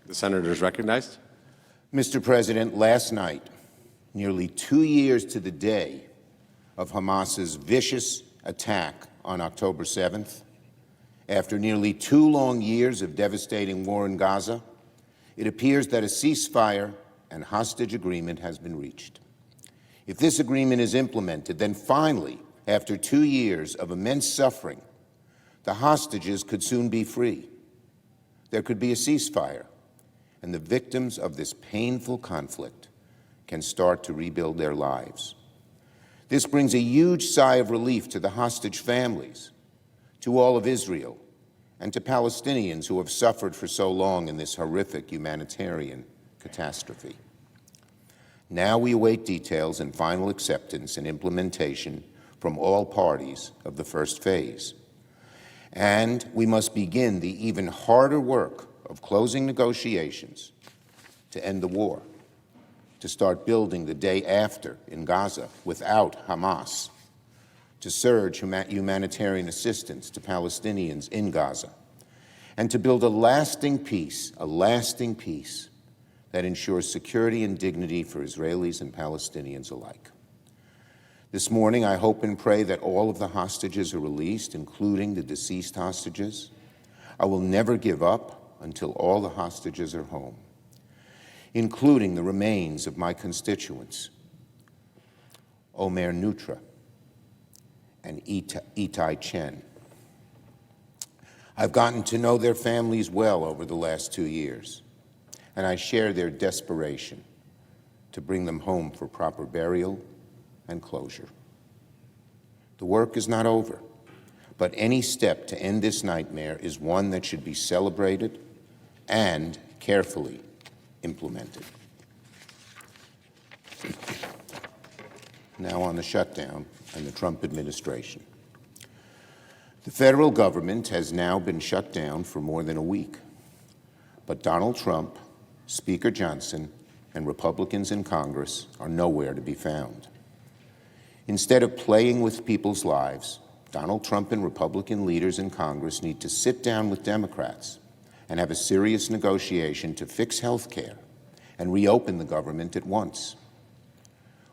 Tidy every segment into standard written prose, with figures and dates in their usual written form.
The senator is recognized. Mr. President, last night, nearly 2 years to the day of Hamas's vicious attack on October 7th, after nearly 2 long years of devastating war in Gaza, it appears that a ceasefire and hostage agreement has been reached. If this agreement is implemented, then finally, after 2 years of immense suffering, the hostages could soon be free. There could be a ceasefire, and the victims of this painful conflict can start to rebuild their lives. This brings a huge sigh of relief to the hostage families, to all of Israel, and to Palestinians who have suffered for so long in this horrific humanitarian catastrophe. Now we await details and final acceptance and implementation from all parties of the first phase. And we must begin the even harder work of closing negotiations to end the war, to start building the day after in Gaza without Hamas, to surge humanitarian assistance to Palestinians in Gaza, and to build a lasting peace that ensures security and dignity for Israelis and Palestinians alike. This morning, I hope and pray that all of the hostages are released, including the deceased hostages. I will never give up until all the hostages are home, including the remains of my constituents, Omer Nutra and Itai Chen. I've gotten to know their families well over the last 2 years, and I share their desperation to bring them home for proper burial and closure. The work is not over, but any step to end this nightmare is one that should be celebrated and carefully implemented. Now on the shutdown and the Trump administration. The federal government has now been shut down for more than a week, but Donald Trump, Speaker Johnson, and Republicans in Congress are nowhere to be found. Instead of playing with people's lives, Donald Trump and Republican leaders in Congress need to sit down with Democrats and have a serious negotiation to fix health care and reopen the government at once.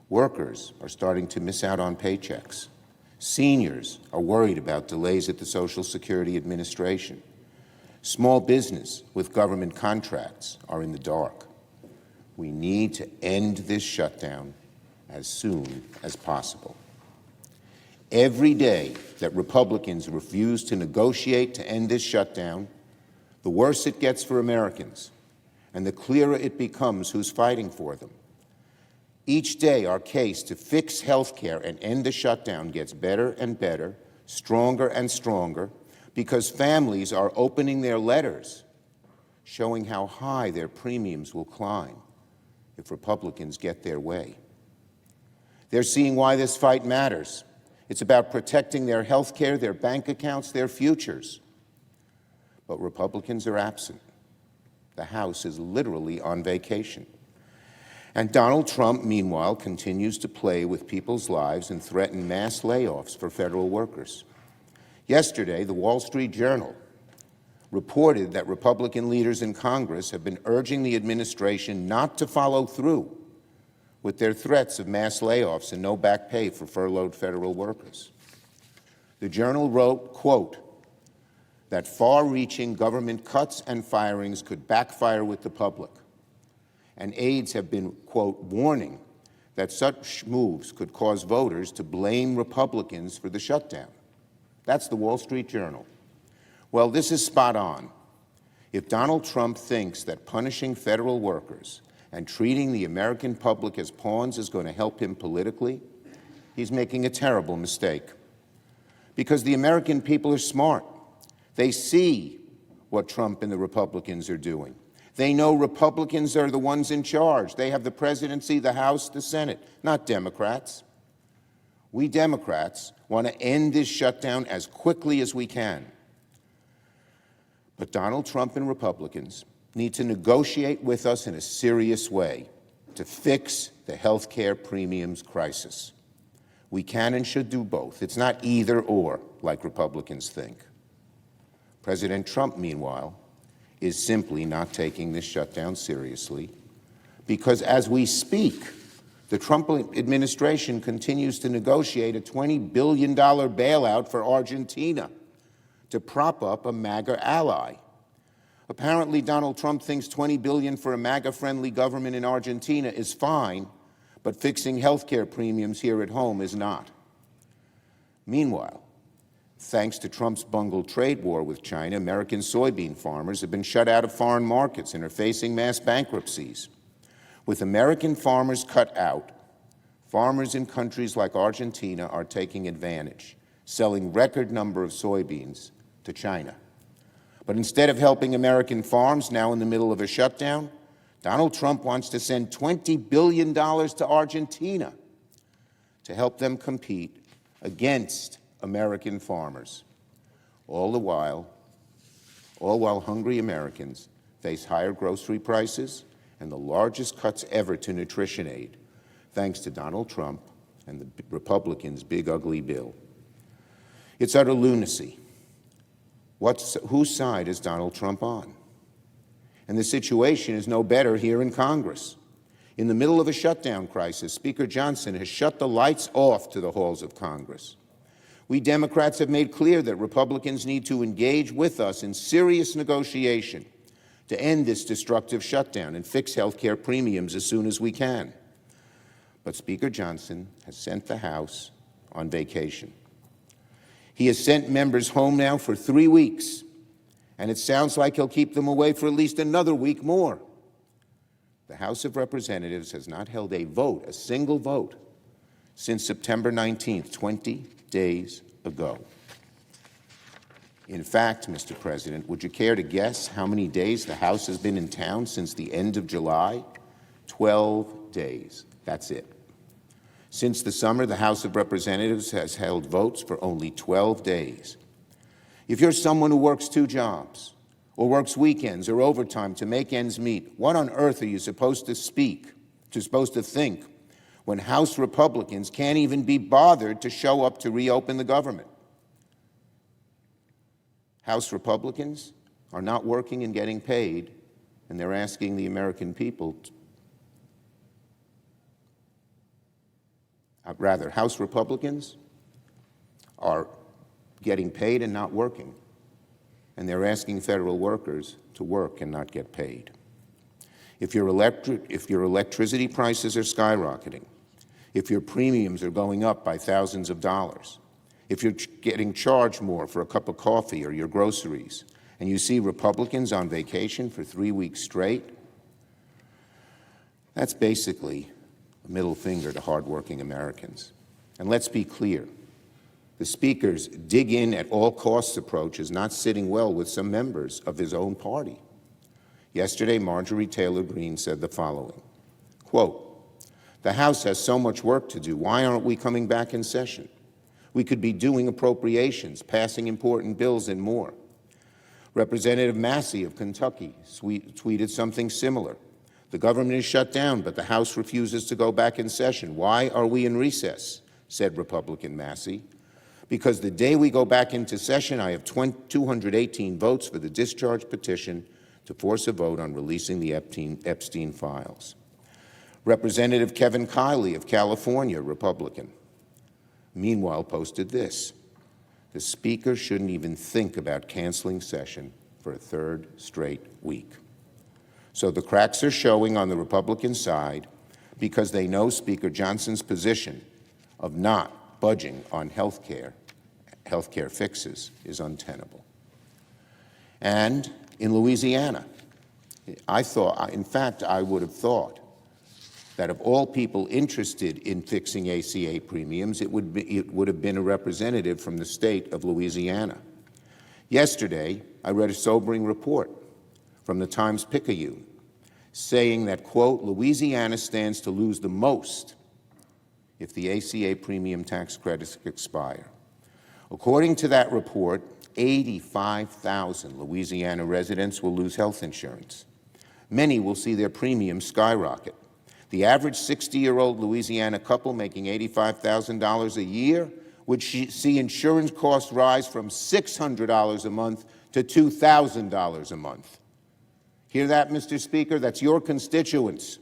Workers are starting to miss out on paychecks. Seniors are worried about delays at the Social Security Administration. Small business with government contracts are in the dark. We need to end this shutdown as soon as possible. Every day that Republicans refuse to negotiate to end this shutdown, the worse it gets for Americans, and the clearer it becomes who's fighting for them. Each day, our case to fix health care and end the shutdown gets better and better, stronger and stronger, because families are opening their letters, showing how high their premiums will climb if Republicans get their way. They're seeing why this fight matters. It's about protecting their health care, their bank accounts, their futures. But Republicans are absent. The House is literally on vacation. And Donald Trump, meanwhile, continues to play with people's lives and threaten mass layoffs for federal workers. Yesterday, the Wall Street Journal reported that Republican leaders in Congress have been urging the administration not to follow through with their threats of mass layoffs and no back pay for furloughed federal workers. The Journal wrote, quote, that far-reaching government cuts and firings could backfire with the public. And aides have been, quote, warning that such moves could cause voters to blame Republicans for the shutdown. That's the Wall Street Journal. Well, this is spot on. If Donald Trump thinks that punishing federal workers and treating the American public as pawns is going to help him politically, he's making a terrible mistake. Because the American people are smart. They see what Trump and the Republicans are doing. They know Republicans are the ones in charge. They have the presidency, the House, the Senate, not Democrats. We Democrats want to end this shutdown as quickly as we can. But Donald Trump and Republicans need to negotiate with us in a serious way to fix the health care premiums crisis. We can and should do both. It's not either or, like Republicans think. President Trump, meanwhile, is simply not taking this shutdown seriously, because as we speak, the Trump administration continues to negotiate a $20 billion bailout for Argentina to prop up a MAGA ally. Apparently, Donald Trump thinks $20 billion for a MAGA-friendly government in Argentina is fine, but fixing health care premiums here at home is not. Meanwhile, thanks to Trump's bungled trade war with China, American soybean farmers have been shut out of foreign markets and are facing mass bankruptcies. With American farmers cut out, farmers in countries like Argentina are taking advantage, selling record number of soybeans to China. But instead of helping American farms now in the middle of a shutdown, Donald Trump wants to send $20 billion to Argentina to help them compete against American farmers. All while hungry Americans face higher grocery prices and the largest cuts ever to nutrition aid, thanks to Donald Trump and the Republicans' big ugly bill. It's utter lunacy. Whose side is Donald Trump on? And the situation is no better here in Congress. In the middle of a shutdown crisis, Speaker Johnson has shut the lights off to the halls of Congress. We Democrats have made clear that Republicans need to engage with us in serious negotiation to end this destructive shutdown and fix health care premiums as soon as we can. But Speaker Johnson has sent the House on vacation. He has sent members home now for 3 weeks, and it sounds like he'll keep them away for at least another week more. The House of Representatives has not held a vote, a single vote, since September 19th, 20 days ago. In fact, Mr. President, would you care to guess how many days the House has been in town since the end of July? 12 days. That's it. Since the summer, the House of Representatives has held votes for only 12 days. If you're someone who works 2 jobs, or works weekends or overtime to make ends meet, what on earth are you supposed to think, when House Republicans can't even be bothered to show up to reopen the government? House Republicans are not working and getting paid, and they're asking the American people House Republicans are getting paid and not working, and they're asking federal workers to work and not get paid. If your electricity prices are skyrocketing, if your premiums are going up by thousands of dollars, if you're getting charged more for a cup of coffee or your groceries, and you see Republicans on vacation for 3 weeks straight, that's basically a middle finger to hardworking Americans. And let's be clear, the Speaker's dig in at all costs approach is not sitting well with some members of his own party. Yesterday, Marjorie Taylor Greene said the following, quote, "The House has so much work to do. Why aren't we coming back in session? We could be doing appropriations, passing important bills, and more." Representative Massey of Kentucky tweeted something similar. "The government is shut down, but the House refuses to go back in session. Why are we in recess?" said Republican Massey. "Because the day we go back into session, I have 218 votes for the discharge petition to force a vote on releasing the Epstein files." Representative Kevin Kiley of California, Republican, meanwhile posted this: "The Speaker shouldn't even think about canceling session for a 3rd straight week." So the cracks are showing on the Republican side because they know Speaker Johnson's position of not budging on health care fixes is untenable. And in Louisiana, I would have thought that of all people interested in fixing ACA premiums, it would have been a representative from the state of Louisiana. Yesterday, I read a sobering report from the Times-Picayune saying that, quote, "Louisiana stands to lose the most if the ACA premium tax credits expire." According to that report, 85,000 Louisiana residents will lose health insurance. Many will see their premiums skyrocket. The average 60-year-old Louisiana couple making $85,000 a year would see insurance costs rise from $600 a month to $2,000 a month. Hear that, Mr. Speaker? That's your constituents.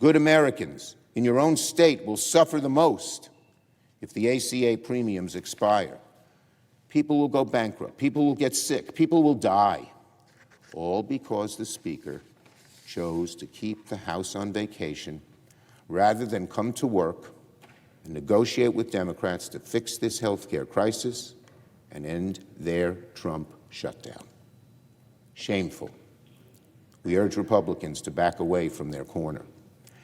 Good Americans in your own state will suffer the most if the ACA premiums expire. People will go bankrupt. People will get sick. People will die, all because the Speaker chose to keep the House on vacation rather than come to work and negotiate with Democrats to fix this health care crisis and end their Trump shutdown. Shameful. We urge Republicans to back away from their corner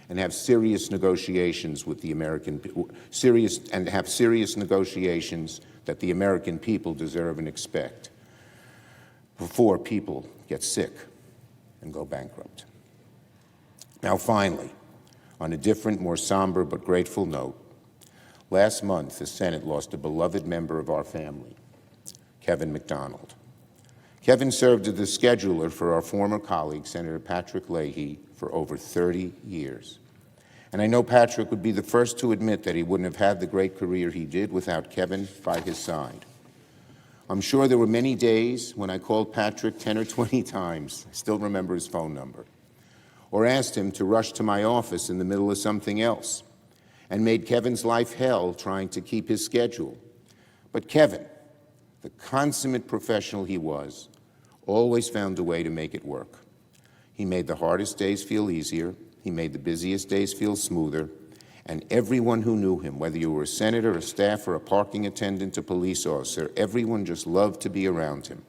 and have serious negotiations with the American negotiations that the American people deserve and expect before people get sick and go bankrupt. Now, finally, on a different, more somber but grateful note, last month the Senate lost a beloved member of our family, Kevin McDonald. Kevin served as the scheduler for our former colleague, Senator Patrick Leahy, for over 30 years. And I know Patrick would be the first to admit that he wouldn't have had the great career he did without Kevin by his side. I'm sure there were many days when I called Patrick 10 or 20 times, I still remember his phone number, or asked him to rush to my office in the middle of something else, and made Kevin's life hell trying to keep his schedule. But Kevin, the consummate professional he was, always found a way to make it work. He made the hardest days feel easier. He made the busiest days feel smoother. And everyone who knew him, whether you were a senator, a staffer, a parking attendant, a police officer, everyone just loved to be around him.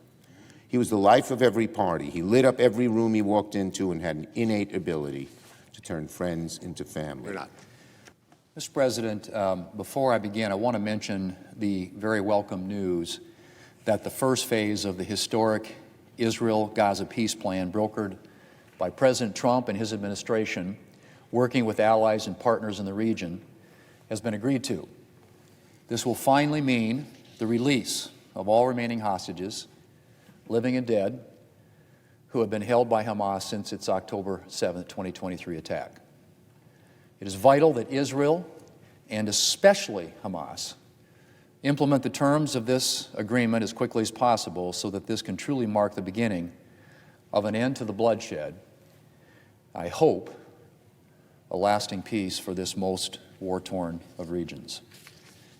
He was the life of every party. He lit up every room he walked into and had an innate ability to turn friends into family. Mr. President, before I begin, I want to mention the very welcome news that the first phase of the historic Israel-Gaza peace plan brokered by President Trump and his administration, working with allies and partners in the region, has been agreed to. This will finally mean the release of all remaining hostages, living and dead, who have been held by Hamas since its October 7, 2023 attack. It is vital that Israel, and especially Hamas, implement the terms of this agreement as quickly as possible so that this can truly mark the beginning of an end to the bloodshed. I hope a lasting peace for this most war-torn of regions.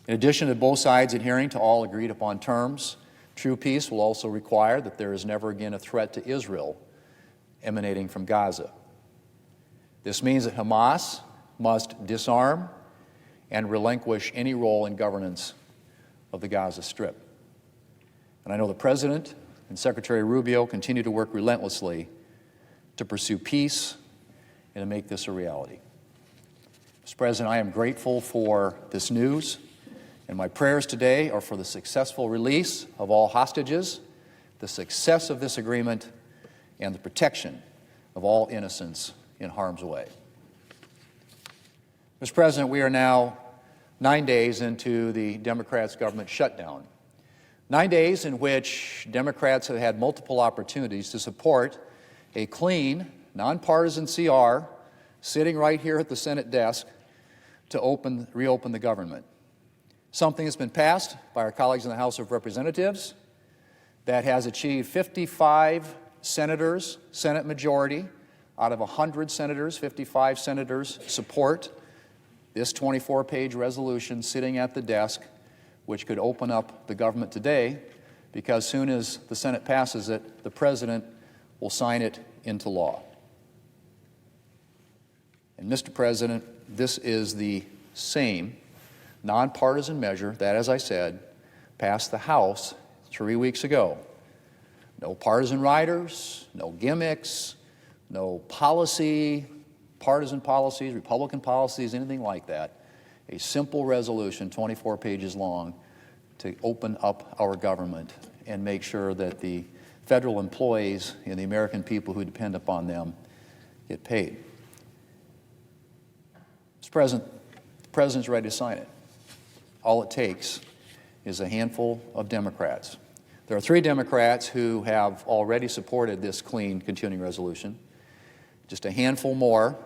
In addition to both sides adhering to all agreed-upon terms, true peace will also require that there is never again a threat to Israel emanating from Gaza. This means that Hamas must disarm and relinquish any role in governance of the Gaza Strip. And I know the President and Secretary Rubio continue to work relentlessly to pursue peace and to make this a reality. Mr. President, I am grateful for this news, and my prayers today are for the successful release of all hostages, the success of this agreement, and the protection of all innocents in harm's way. Mr. President, we are now 9 days into the Democrats' government shutdown. 9 days in which Democrats have had multiple opportunities to support a clean, nonpartisan CR sitting right here at the Senate desk to reopen the government. Something that's been passed by our colleagues in the House of Representatives that has achieved 55 senators, Senate majority, out of 100 senators, 55 senators support this 24-page resolution sitting at the desk, which could open up the government today, because soon as the Senate passes it, the President will sign it into law. And Mr. President, this is the same nonpartisan measure that, as I said, passed the House 3 weeks ago. No partisan riders, no gimmicks, no partisan policies, Republican policies, anything like that. A simple resolution, 24 pages long, to open up our government and make sure that the federal employees and the American people who depend upon them get paid. Mr. President, the President's ready to sign it. All it takes is a handful of Democrats. There are 3 Democrats who have already supported this clean continuing resolution. Just a handful more,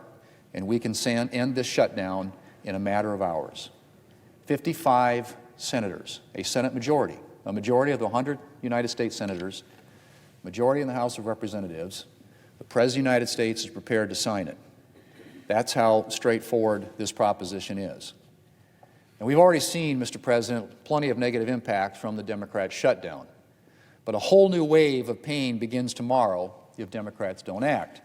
and we can end this shutdown in a matter of hours. 55 senators, a Senate majority, a majority of the 100 United States senators, majority in the House of Representatives, The President of the United States is prepared to sign it. That's how straightforward this proposition is. And we've already seen, Mr. President, plenty of negative impact from the Democrat shutdown. But a whole new wave of pain begins tomorrow if Democrats don't act.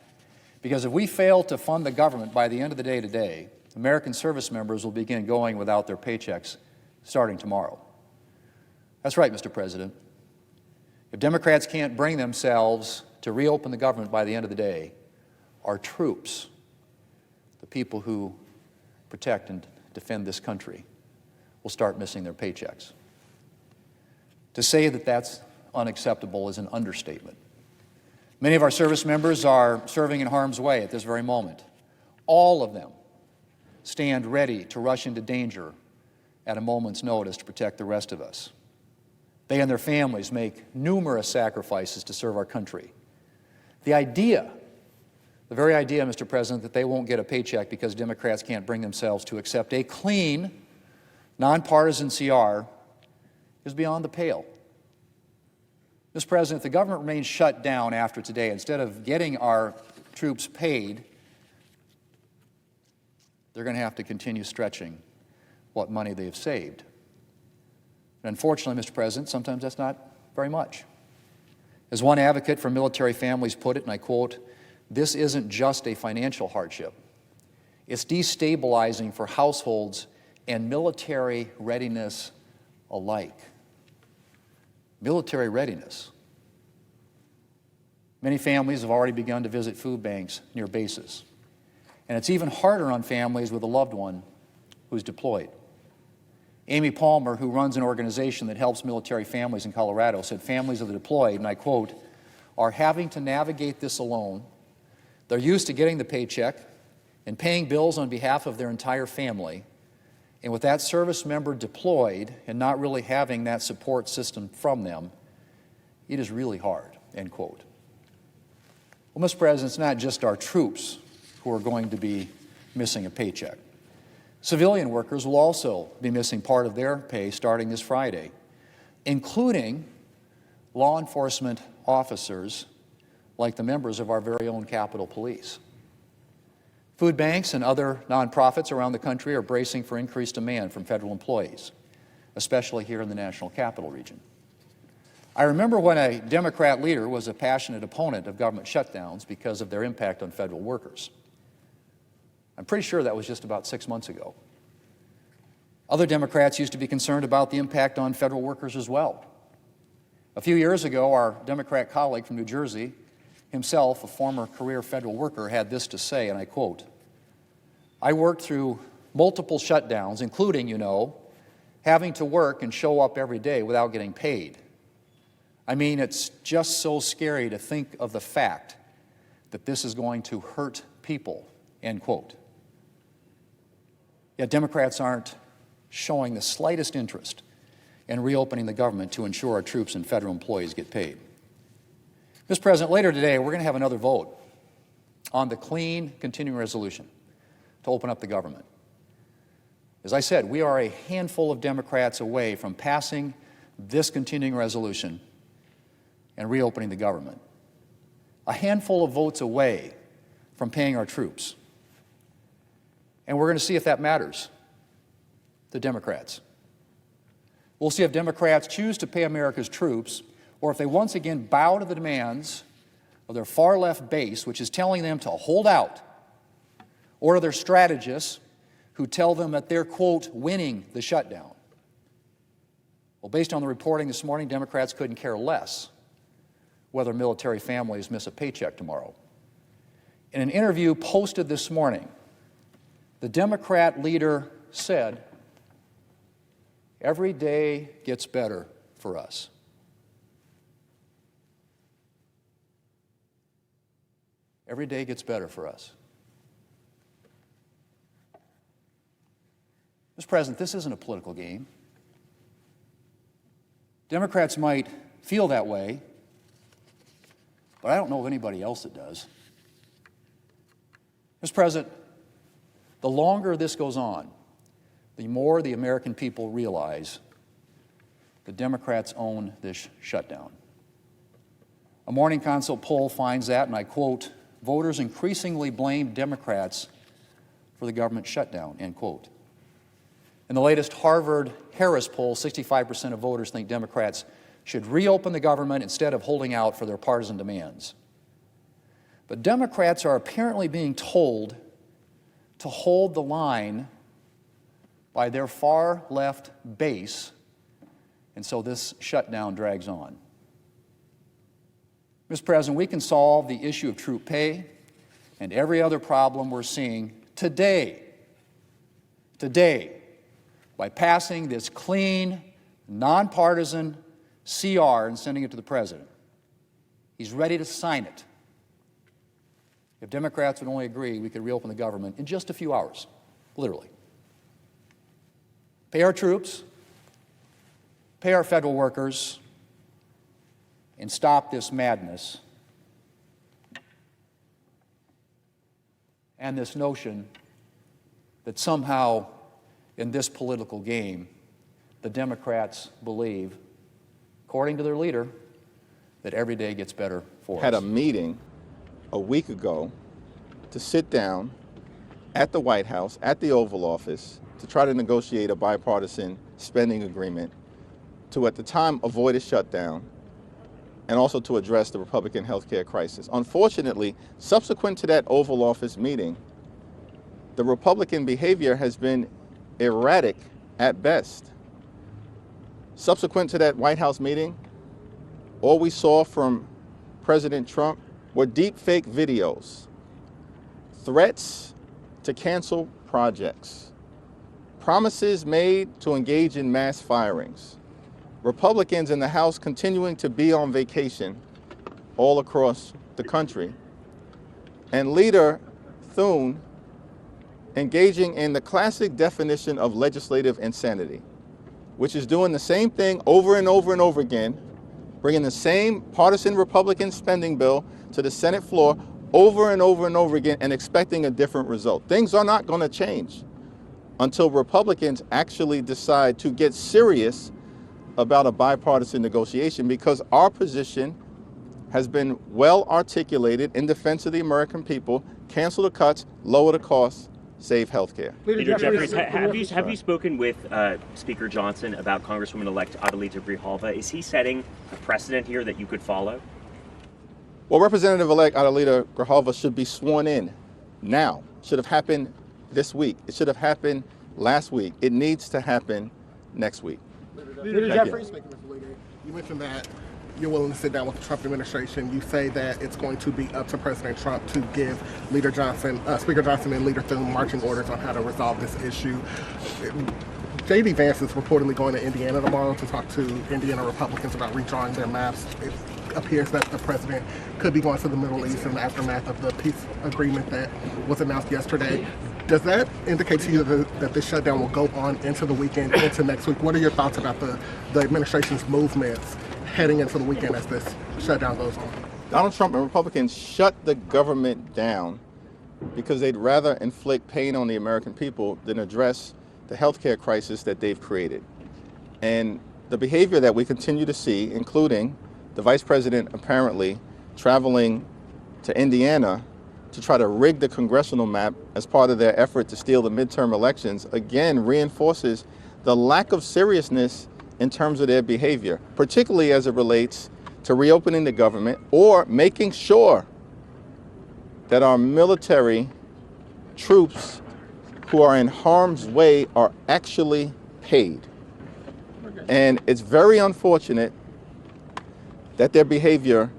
Because if we fail to fund the government by the end of the day today, American service members will begin going without their paychecks starting tomorrow. That's right, Mr. President. If Democrats can't bring themselves to reopen the government by the end of the day, our troops, the people who protect and defend this country, will start missing their paychecks. To say that that's unacceptable is an understatement. Many of our service members are serving in harm's way at this very moment. All of them stand ready to rush into danger at a moment's notice to protect the rest of us. They and their families make numerous sacrifices to serve our country. The very idea, Mr. President, that they won't get a paycheck because Democrats can't bring themselves to accept a clean, nonpartisan CR is beyond the pale. Mr. President, if the government remains shut down after today, instead of getting our troops paid, they're going to have to continue stretching what money they've saved. And unfortunately, Mr. President, sometimes that's not very much. As one advocate for military families put it, and I quote, "This isn't just a financial hardship. It's destabilizing for households and military readiness alike." Military readiness. Many families have already begun to visit food banks near bases. And it's even harder on families with a loved one who's deployed. Amy Palmer, who runs an organization that helps military families in Colorado, said families of the deployed, and I quote, "are having to navigate this alone. They're used to getting the paycheck and paying bills on behalf of their entire family. And with that service member deployed and not really having that support system from them, it is really hard," end quote. Well, Mr. President, it's not just our troops who are going to be missing a paycheck. Civilian workers will also be missing part of their pay starting this Friday, including law enforcement officers like the members of our very own Capitol Police. Food banks and other nonprofits around the country are bracing for increased demand from federal employees, especially here in the National Capital Region. I remember when a Democrat leader was a passionate opponent of government shutdowns because of their impact on federal workers. I'm pretty sure that was just about 6 months ago. Other Democrats used to be concerned about the impact on federal workers as well. A few years ago, our Democrat colleague from New Jersey, himself a former career federal worker, had this to say, and I quote, "I worked through multiple shutdowns, including, having to work and show up every day without getting paid. I mean, it's just so scary to think of the fact that this is going to hurt people," end quote. Yet Democrats aren't showing the slightest interest in reopening the government to ensure our troops and federal employees get paid. Mr. President, later today, we're going to have another vote on the clean continuing resolution to open up the government. As I said, we are a handful of Democrats away from passing this continuing resolution and reopening the government. A handful of votes away from paying our troops. And we're going to see if that matters to Democrats. We'll see if Democrats choose to pay America's troops, or if they once again bow to the demands of their far-left base, which is telling them to hold out, or to their strategists who tell them that they're, quote, winning the shutdown. Well, based on the reporting this morning, Democrats couldn't care less whether military families miss a paycheck tomorrow. In an interview posted this morning, the Democrat leader said, "Every day gets better for us." Every day gets better for us. Mr. President, this isn't a political game. Democrats might feel that way, but I don't know of anybody else that does. Mr. President, the longer this goes on, the more the American people realize the Democrats own this shutdown. A Morning Consult poll finds that, and I quote, voters increasingly blame Democrats for the government shutdown, end quote. In the latest Harvard-Harris poll, 65% of voters think Democrats should reopen the government instead of holding out for their partisan demands. But Democrats are apparently being told to hold the line by their far-left base, and so this shutdown drags on. Mr. President, we can solve the issue of troop pay and every other problem we're seeing today, by passing this clean, nonpartisan CR and sending it to the President. He's ready to sign it. If Democrats would only agree, we could reopen the government in just a few hours, literally. Pay our troops, pay our federal workers, and stop this madness and this notion that somehow in this political game, the Democrats believe, according to their leader, that every day gets better for us. Had a meeting a week ago to sit down at the White House, at the Oval Office, to try to negotiate a bipartisan spending agreement to, at the time, avoid a shutdown and also to address the Republican health care crisis. Unfortunately, subsequent to that Oval Office meeting, the Republican behavior has been erratic at best. Subsequent to that White House meeting, all we saw from President Trump were deep fake videos, threats to cancel projects, promises made to engage in mass firings, Republicans in the House continuing to be on vacation all across the country, and Leader Thune engaging in the classic definition of legislative insanity, which is doing the same thing over and over and over again, bringing the same partisan Republican spending bill to the Senate floor over and over and over again and expecting a different result. Things are not going to change until Republicans actually decide to get serious about a bipartisan negotiation, because our position has been well articulated in defense of the American people: cancel the cuts, lower the costs, save health care. Leader Jeffries, have you spoken with Speaker Johnson about Congresswoman-elect Adelita Grijalva? Is he setting a precedent here that you could follow? Well, Representative-elect Adelita Grijalva should be sworn in now. Should have happened this week. It should have happened last week. It needs to happen next week. Leader Jeffries, thank you, Mr. Leader. You mentioned that you're willing to sit down with the Trump administration. You say that it's going to be up to President Trump to give Speaker Johnson and Leader Thune marching orders on how to resolve this issue. J.D. Vance is reportedly going to Indiana tomorrow to talk to Indiana Republicans about redrawing their maps. It appears that the president could be going to the Middle East in the aftermath of the peace agreement that was announced yesterday. Does that indicate to you that this shutdown will go on into the weekend, into next week? What are your thoughts about the administration's movements heading into the weekend as this shutdown goes on? Donald Trump and Republicans shut the government down because they'd rather inflict pain on the American people than address the healthcare crisis that they've created. And the behavior that we continue to see, including the vice president apparently traveling to Indiana to try to rig the congressional map as part of their effort to steal the midterm elections, again reinforces the lack of seriousness in terms of their behavior, particularly as it relates to reopening the government or making sure that our military troops who are in harm's way are actually paid. And it's very unfortunate that their behavior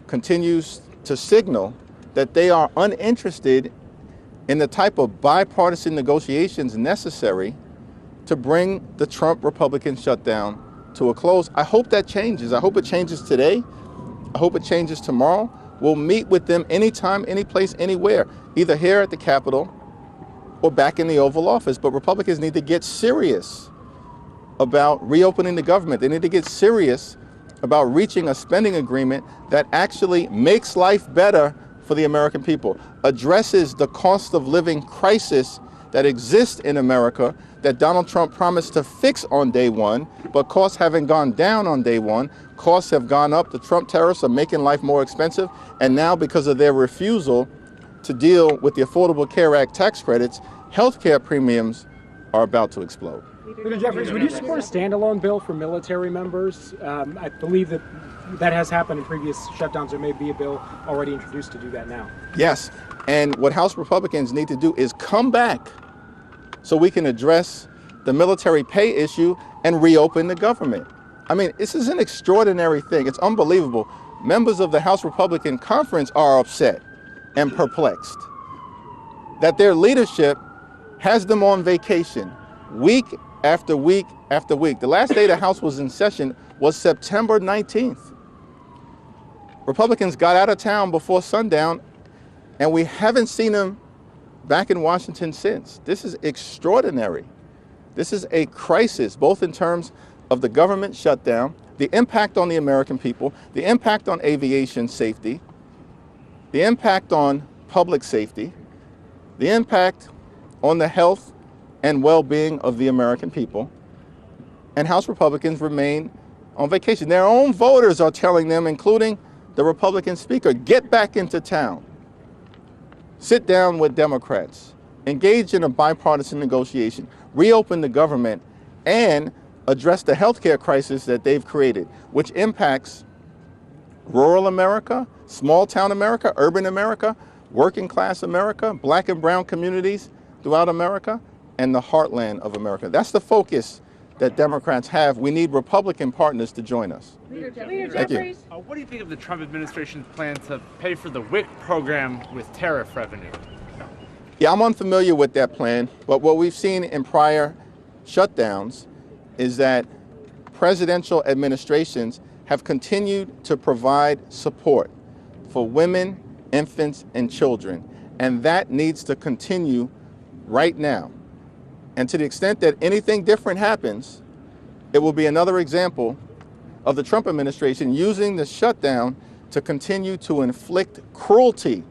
continues to signal that they are uninterested in the type of bipartisan negotiations necessary to bring the Trump Republican shutdown to a close. I hope that changes. I hope it changes today. I hope it changes tomorrow. We'll meet with them anytime, any place, anywhere, either here at the Capitol or back in the Oval Office. But Republicans need to get serious about reopening the government. They need to get serious about reaching a spending agreement that actually makes life better for the American people, addresses the cost of living crisis that exist in America that Donald Trump promised to fix on day one, but costs haven't gone down on day one. Costs have gone up. The Trump tariffs are making life more expensive. And now, because of their refusal to deal with the Affordable Care Act tax credits, healthcare premiums are about to explode. Leader Jeffries, would you support a standalone bill for military members? I believe that has happened in previous shutdowns. There may be a bill already introduced to do that now. Yes, and what House Republicans need to do is come back so we can address the military pay issue and reopen the government. I mean, this is an extraordinary thing. It's unbelievable. Members of the House Republican Conference are upset and perplexed that their leadership has them on vacation week after week after week. The last day the House was in session was September 19th. Republicans got out of town before sundown, and we haven't seen them back in Washington since. This is extraordinary. This is a crisis, both in terms of the government shutdown, the impact on the American people, the impact on aviation safety, the impact on public safety, the impact on the health and well-being of the American people. And House Republicans remain on vacation. Their own voters are telling them, including the Republican Speaker, get back into town. Sit down with Democrats. Engage in a bipartisan negotiation. Reopen the government and address the healthcare crisis that they've created, which impacts rural America, small town America, urban America, working class America, black and brown communities throughout America, and the heartland of America. That's the focus that Democrats have. We need Republican partners to join us. Leader Thank you. What do you think of the Trump administration's plan to pay for the WIC program with tariff revenue? Yeah, I'm unfamiliar with that plan, but what we've seen in prior shutdowns is that presidential administrations have continued to provide support for women, infants, and children, and that needs to continue right now. And to the extent that anything different happens, it will be another example of the Trump administration using the shutdown to continue to inflict cruelty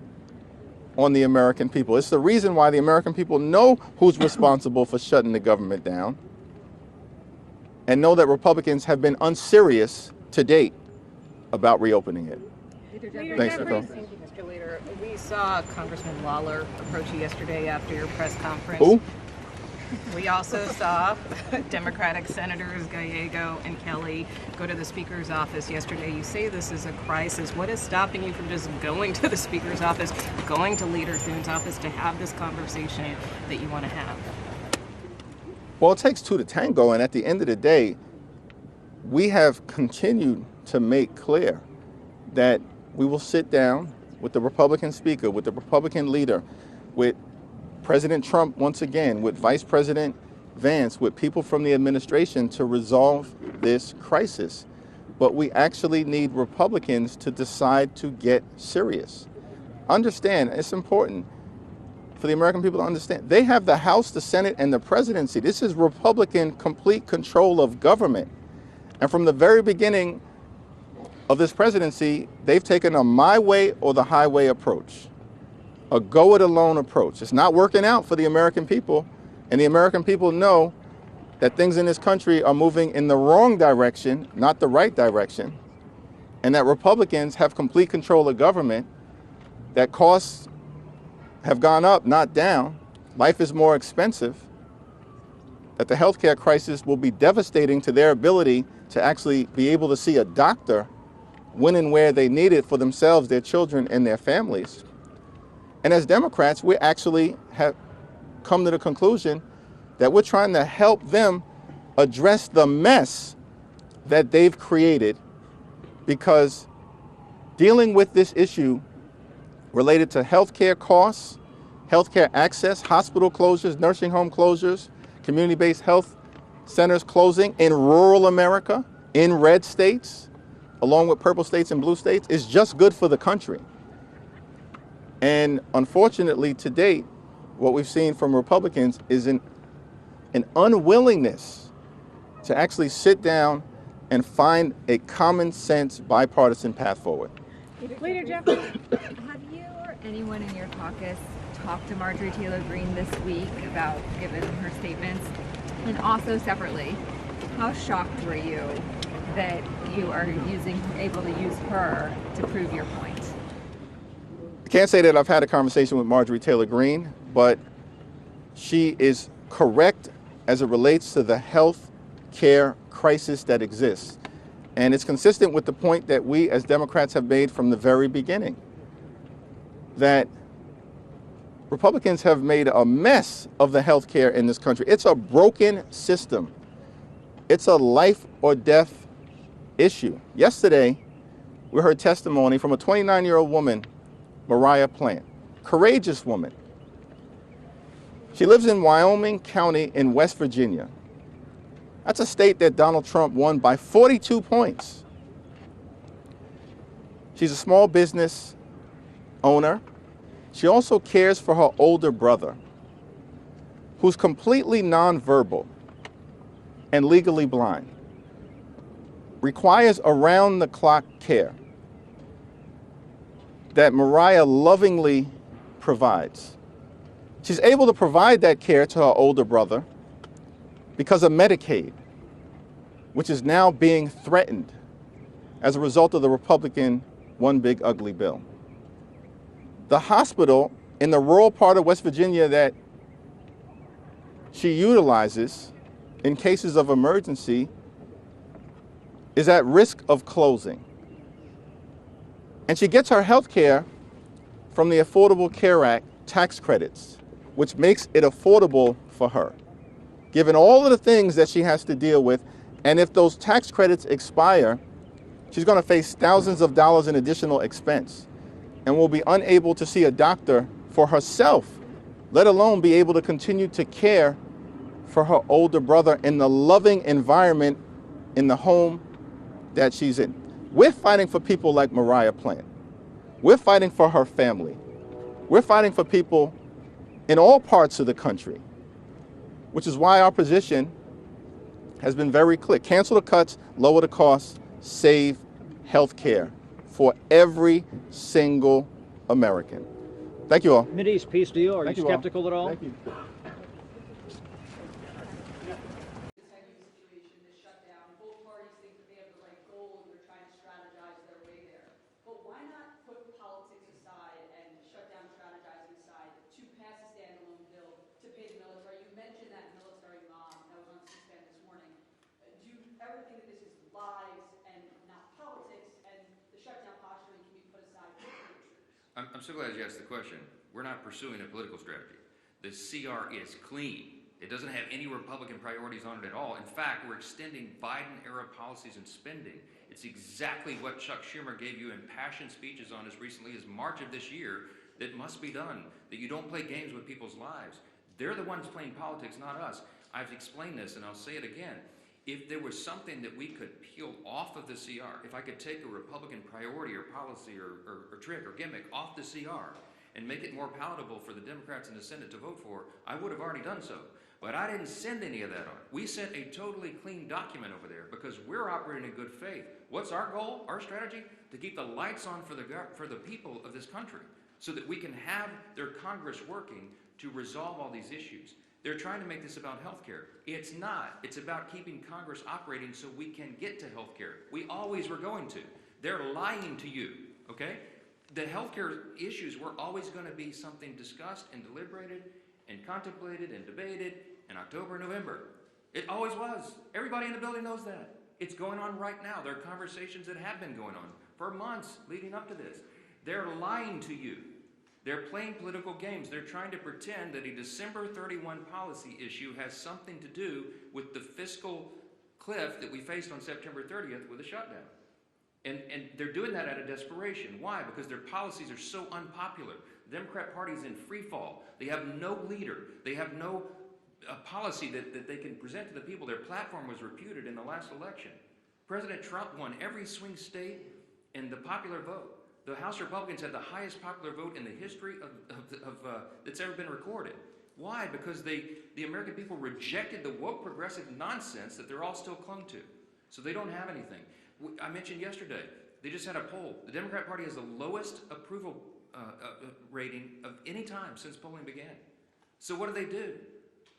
on the American people. It's the reason why the American people know who's responsible for shutting the government down and know that Republicans have been unserious to date about reopening it. Thanks, Nicole. Thank you, Mr. Leader. We saw Congressman Lawler approach you yesterday after your press conference. Who? We also saw Democratic Senators Gallego and Kelly go to the Speaker's office yesterday. You say this is a crisis. What is stopping you from just going to the Speaker's office, going to Leader Thune's office to have this conversation that you want to have? Well, it takes two to tango, and at the end of the day, we have continued to make clear that we will sit down with the Republican Speaker, with the Republican leader, with President Trump once again, with Vice President Vance, with people from the administration to resolve this crisis. But we actually need Republicans to decide to get serious. Understand, it's important for the American people to understand, they have the House, the Senate, and the presidency. This is Republican complete control of government. And from the very beginning of this presidency, they've taken a my way or the highway approach, a go-it-alone approach. It's not working out for the American people, and the American people know that things in this country are moving in the wrong direction, not the right direction, and that Republicans have complete control of government, that costs have gone up, not down, life is more expensive, that the healthcare crisis will be devastating to their ability to actually be able to see a doctor when and where they need it for themselves, their children, and their families. And as Democrats, we actually have come to the conclusion that we're trying to help them address the mess that they've created, because dealing with this issue related to healthcare costs, healthcare access, hospital closures, nursing home closures, community-based health centers closing in rural America, in red states, along with purple states and blue states, is just good for the country. And unfortunately, to date, what we've seen from Republicans is an unwillingness to actually sit down and find a common sense bipartisan path forward. Leader Jeffries, have you or anyone in your caucus talk to Marjorie Taylor Greene this week about, given her statements? And also separately, how shocked were you that you are able to use her to prove your point? I can't say that I've had a conversation with Marjorie Taylor Greene, but she is correct as it relates to the health care crisis that exists. And it's consistent with the point that we as Democrats have made from the very beginning, that Republicans have made a mess of the health care in this country. It's a broken system. It's a life or death issue. Yesterday, we heard testimony from a 29-year-old woman, Mariah Plant, courageous woman. She lives in Wyoming County in West Virginia. That's a state that Donald Trump won by 42 points. She's a small business owner. She also cares for her older brother, who's completely nonverbal and legally blind, requires around-the-clock care that Mariah lovingly provides. She's able to provide that care to her older brother because of Medicaid, which is now being threatened as a result of the Republican One Big Ugly Bill. The hospital in the rural part of West Virginia that she utilizes in cases of emergency is at risk of closing. And she gets her health care from the Affordable Care Act tax credits, which makes it affordable for her, given all of the things that she has to deal with. And if those tax credits expire, she's going to face thousands of dollars in additional expense and will be unable to see a doctor for herself, let alone be able to continue to care for her older brother in the loving environment in the home that she's in. We're fighting for people like Mariah Plant. We're fighting for her family. We're fighting for people in all parts of the country, which is why our position has been very clear. Cancel the cuts, lower the costs, save health care for every single American. Thank you all. Mideast peace deal, are you Thank you all. skeptical at all? Thank you. I'm so glad you asked the question. We're not pursuing a political strategy. The CR is clean. It doesn't have any Republican priorities on it at all. In fact, we're extending Biden-era policies and spending. It's exactly what Chuck Schumer gave you impassioned speeches on as recently as March of this year, that must be done, that you don't play games with people's lives. They're the ones playing politics, not us. I've explained this, and I'll say it again. If there was something that we could peel off of the CR, if I could take a Republican priority or policy or trick or gimmick off the CR and make it more palatable for the Democrats in the Senate to vote for, I would have already done so. But I didn't send any of that on. We sent a totally clean document over there because we're operating in good faith. What's our goal, our strategy? To keep the lights on for the people of this country so that we can have their Congress working to resolve all these issues. They're trying to make this about health care. It's not. It's about keeping Congress operating so we can get to health care. We always were going to. They're lying to you, okay? The health care issues were always going to be something discussed and deliberated and contemplated and debated in October, November. It always was. Everybody in the building knows that. It's going on right now. There are conversations that have been going on for months leading up to this. They're lying to you. They're playing political games. They're trying to pretend that a December 31 policy issue has something to do with the fiscal cliff that we faced on September 30th with a shutdown. And they're doing that out of desperation. Why? Because their policies are so unpopular. The Democrat Party's in free fall. They have no leader. They have no policy that they can present to the people. Their platform was reputed in the last election. President Trump won every swing state in the popular vote. The House Republicans had the highest popular vote in the history that's ever been recorded. Why? Because the American people rejected the woke progressive nonsense that they're all still clung to. So they don't have anything. I mentioned yesterday, they just had a poll. The Democrat Party has the lowest approval rating of any time since polling began. So what do?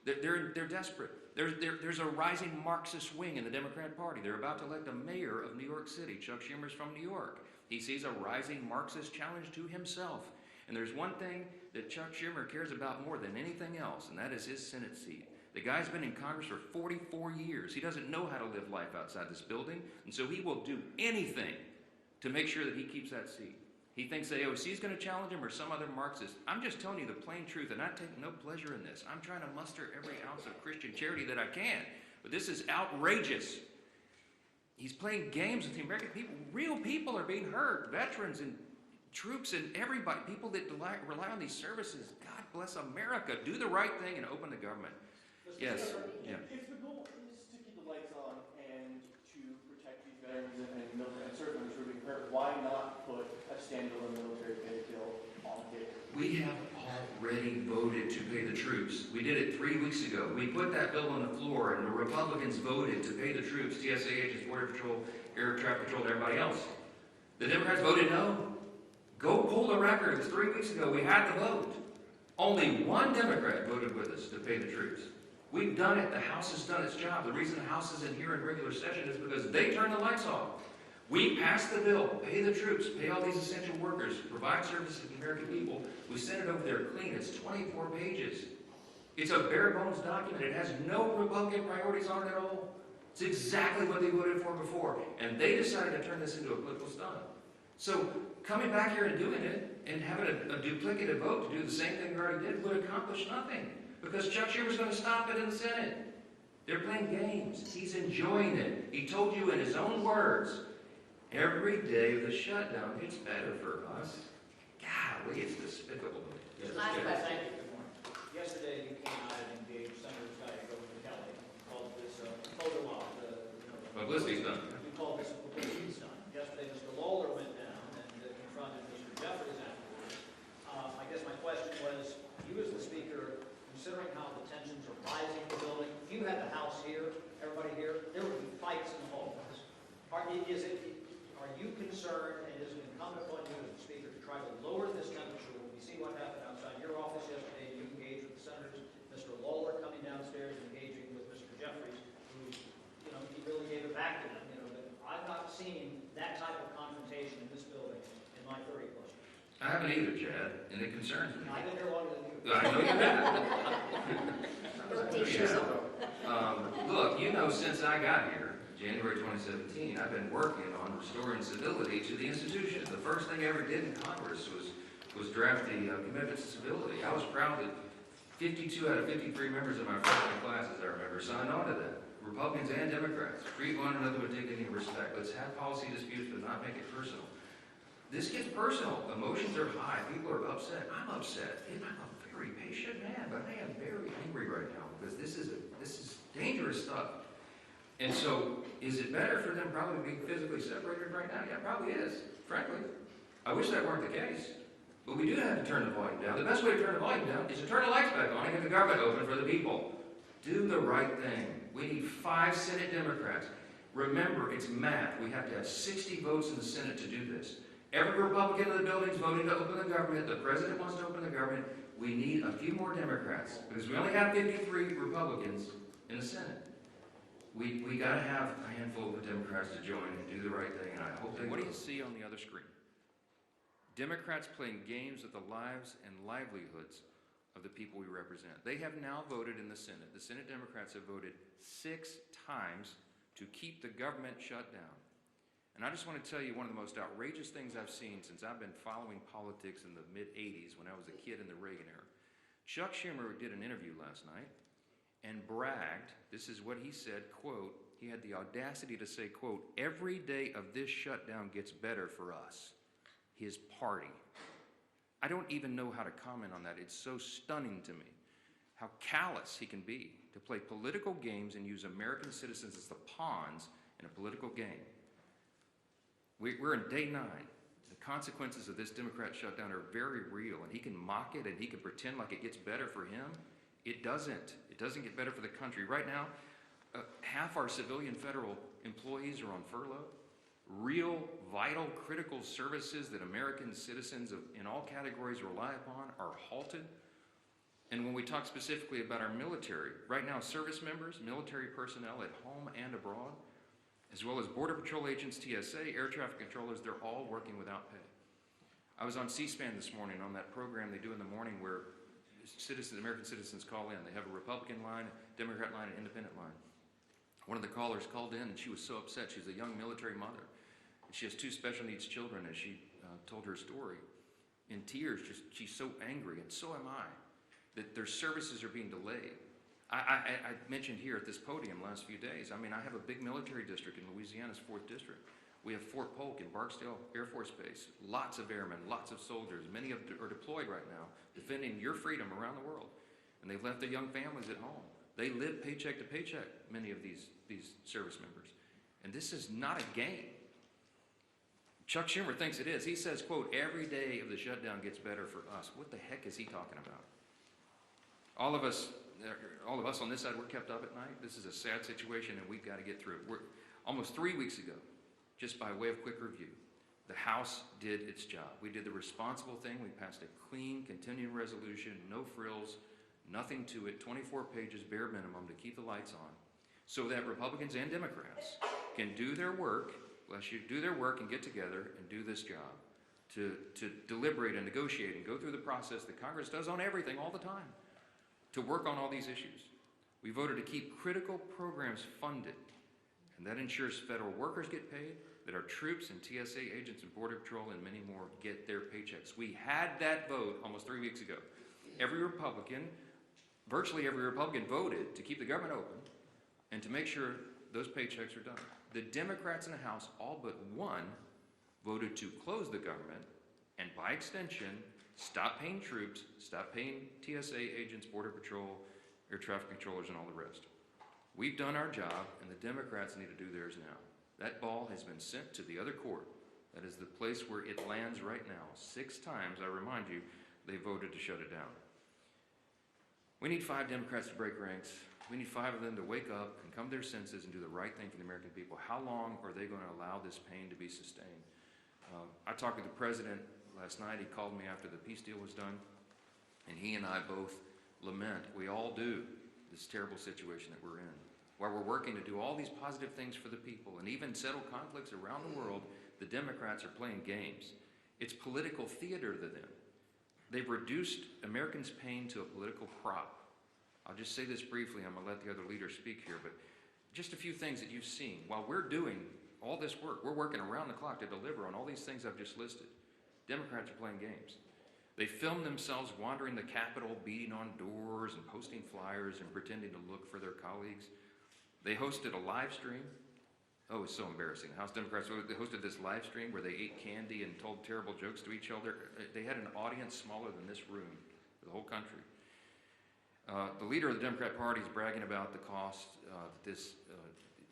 They're desperate. There's a rising Marxist wing in the Democrat Party. They're about to elect a mayor of New York City. Chuck Schumer's from New York. He sees a rising Marxist challenge to himself. And there's one thing that Chuck Schumer cares about more than anything else, and that is his Senate seat. The guy's been in Congress for 44 years. He doesn't know how to live life outside this building, and so he will do anything to make sure that he keeps that seat. He thinks the AOC is going to challenge him or some other Marxist. I'm just telling you the plain truth, and I take no pleasure in this. I'm trying to muster every ounce of Christian charity that I can, but this is outrageous. He's playing games with the American people. Real people are being hurt, veterans and troops and everybody, people that rely on these services. God bless America. Do the right thing and open the government. Yes. Yeah. If the goal is to keep the lights on and to protect these veterans and military and service members who are being hurt, why not put a standalone military pay bill on the table? We have already voted to pay the troops. We did it 3 weeks ago. We put that bill on the floor, and the Republicans voted to pay the troops, TSA agents, Border Patrol, Air Traffic Patrol, and everybody else. The Democrats voted no. Go pull the record. It was 3 weeks ago. We had the vote. Only one Democrat voted with us to pay the troops. We've done it. The House has done its job. The reason the House isn't here in regular session is because they turned the lights off. We passed the bill, pay the troops, pay all these essential workers, provide services to the American people. We sent it over there clean. It's 24 pages. It's a bare bones document. It has no Republican priorities on it at all. It's exactly what they voted for before. And they decided to turn this into a political stunt. So coming back here and doing it and having a duplicative vote to do the same thing they already did would accomplish nothing. Because Chuck Schumer's going to stop it in the Senate. They're playing games. He's enjoying it. He told you in his own words, every day of the shutdown gets better for us. Golly, it's despicable to me. Yes, last question. Yesterday you came out and engaged Senator Gallego and Kelly. You called this a photo op. Publicity stunt. You called this a publicity stunt. Yesterday Mr. Lawler went down and confronted Mr. Jeffries afterwards. I guess my question was, you as the Speaker, considering how the tensions are rising in the building, if you had the House here, everybody here, there would be fights in the hallways. Are you concerned, and is it incumbent upon you as the Speaker to try to lower this temperature? When we see what happened outside your office yesterday, you engaged with the senators, Mr. Lawler coming downstairs and engaging with Mr. Jeffries, who, he really gave it back to them. But I've not seen that type of confrontation in this building in my 30+ years. I haven't either, Chad, and it concerns me. I've been here longer than you. I know you have. Look, since I got here, January 2017, I've been working on restoring civility to the institution. The first thing I ever did in Congress was draft the Commitment to Civility. I was proud that 52 out of 53 members of my freshman class, as I remember, signed on to that. Republicans and Democrats. Treat one another with dignity and respect. Let's have policy disputes, but not make it personal. This gets personal. Emotions are high. People are upset. I'm upset. I'm a very patient man, but I am very angry right now because this is dangerous stuff. And so, is it better for them probably being physically separated right now? Yeah, it probably is, frankly. I wish that weren't the case. But we do have to turn the volume down. The best way to turn the volume down is to turn the lights back on and get the government open for the people. Do the right thing. We need 5 Senate Democrats. Remember, it's math. We have to have 60 votes in the Senate to do this. Every Republican in the building is voting to open the government. The president wants to open the government. We need a few more Democrats because we only have 53 Republicans in the Senate. We got to have a handful of Democrats to join and do the right thing, and I hope they. What do you see on the other screen? Democrats playing games with the lives and livelihoods of the people we represent. They have now voted in the Senate. The Senate Democrats have voted 6 times to keep the government shut down. And I just want to tell you one of the most outrageous things I've seen since I've been following politics in the mid-'80s when I was a kid in the Reagan era. Chuck Schumer did an interview last night and bragged, this is what he said, quote, he had the audacity to say, quote, every day of this shutdown gets better for us, his party. I don't even know how to comment on that. It's so stunning to me how callous he can be to play political games and use American citizens as the pawns in a political game. We're in day 9. The consequences of this Democrat shutdown are very real, and he can mock it and he can pretend like it gets better for him. It doesn't. It doesn't get better for the country. Right now, half our civilian federal employees are on furlough. real, vital, critical services that American citizens in all categories rely upon are halted. And when we talk specifically about our military, right now service members, military personnel at home and abroad, as well as Border Patrol agents, TSA, air traffic controllers, they're all working without pay. I was on C-SPAN this morning on that program they do in the morning where American citizens call in. They have a Republican line, a Democrat line, an independent line. One of the callers called in and she was so upset. She's a young military mother. And she has 2 special needs children, as she told her story. In tears, she's so angry, and so am I, that their services are being delayed. I mentioned here at this podium last few days, I mean, I have a big military district in Louisiana's 4th District. We have Fort Polk in Barksdale Air Force Base, lots of airmen, lots of soldiers. Many of them are deployed right now, defending your freedom around the world. And they've left their young families at home. They live paycheck to paycheck, many of these service members. And this is not a game. Chuck Schumer thinks it is. He says, quote, every day of the shutdown gets better for us. What the heck is he talking about? All of us on this side, we're kept up at night. This is a sad situation, and we've got to get through it. Almost 3 weeks ago, just by way of quick review, the House did its job. We did the responsible thing. We passed a clean, continuing resolution, no frills, nothing to it, 24 pages, bare minimum, to keep the lights on, so that Republicans and Democrats can do their work, and get together and do this job, to deliberate and negotiate and go through the process that Congress does on everything all the time, to work on all these issues. We voted to keep critical programs funded, and that ensures federal workers get paid, that our troops and TSA agents and Border Patrol and many more get their paychecks. We had that vote almost 3 weeks ago. Virtually every Republican voted to keep the government open and to make sure those paychecks are done. The Democrats in the House, all but one, voted to close the government and, by extension, stop paying troops, stop paying TSA agents, Border Patrol, air traffic controllers, and all the rest. We've done our job, and the Democrats need to do theirs now. That ball has been sent to the other court. That is the place where it lands right now. 6 times, I remind you, they voted to shut it down. We need 5 Democrats to break ranks. We need 5 of them to wake up and come to their senses and do the right thing for the American people. How long are they going to allow this pain to be sustained? I talked with the president last night. He called me after the peace deal was done, and he and I both lament, we all do, this terrible situation that we're in. While we're working to do all these positive things for the people and even settle conflicts around the world, the Democrats are playing games. It's political theater to them. They've reduced Americans' pain to a political prop. I'll just say this briefly. I'm going to let the other leaders speak here, but just a few things that you've seen. While we're doing all this work, we're working around the clock to deliver on all these things I've just listed. Democrats are playing games. They film themselves wandering the Capitol, beating on doors and posting flyers and pretending to look for their colleagues. They hosted a live stream. Oh, it's so embarrassing. House Democrats, they hosted this live stream where they ate candy and told terrible jokes to each other. They had an audience smaller than this room for the whole country. The leader of the Democrat Party is bragging about the cost that this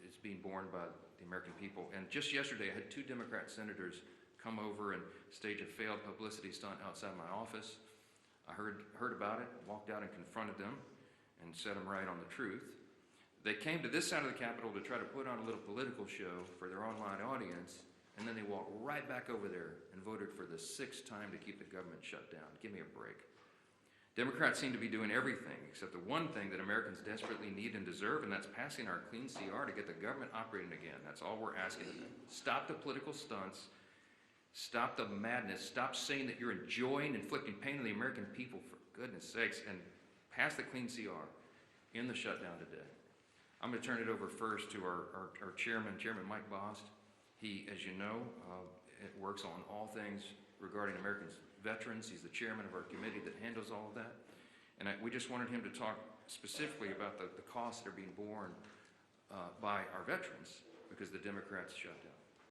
is being borne by the American people. And just yesterday, I had 2 Democrat senators come over and stage a failed publicity stunt outside my office. I heard about it, walked out and confronted them and set them right on the truth. They came to this side of the Capitol to try to put on a little political show for their online audience, and then they walked right back over there and voted for the 6th time to keep the government shut down. Give me a break. Democrats seem to be doing everything except the one thing that Americans desperately need and deserve, and that's passing our clean CR to get the government operating again. That's all we're asking of them. Stop the political stunts. Stop the madness. Stop saying that you're enjoying inflicting pain on the American people, for goodness sakes, and pass the clean CR in the shutdown today. I'm going to turn it over first to our chairman, Chairman Mike Bost. He, as you know, works on all things regarding American veterans. He's the chairman of our committee that handles all of that. And we just wanted him to talk specifically about the costs that are being borne by our veterans because the Democrats shut down.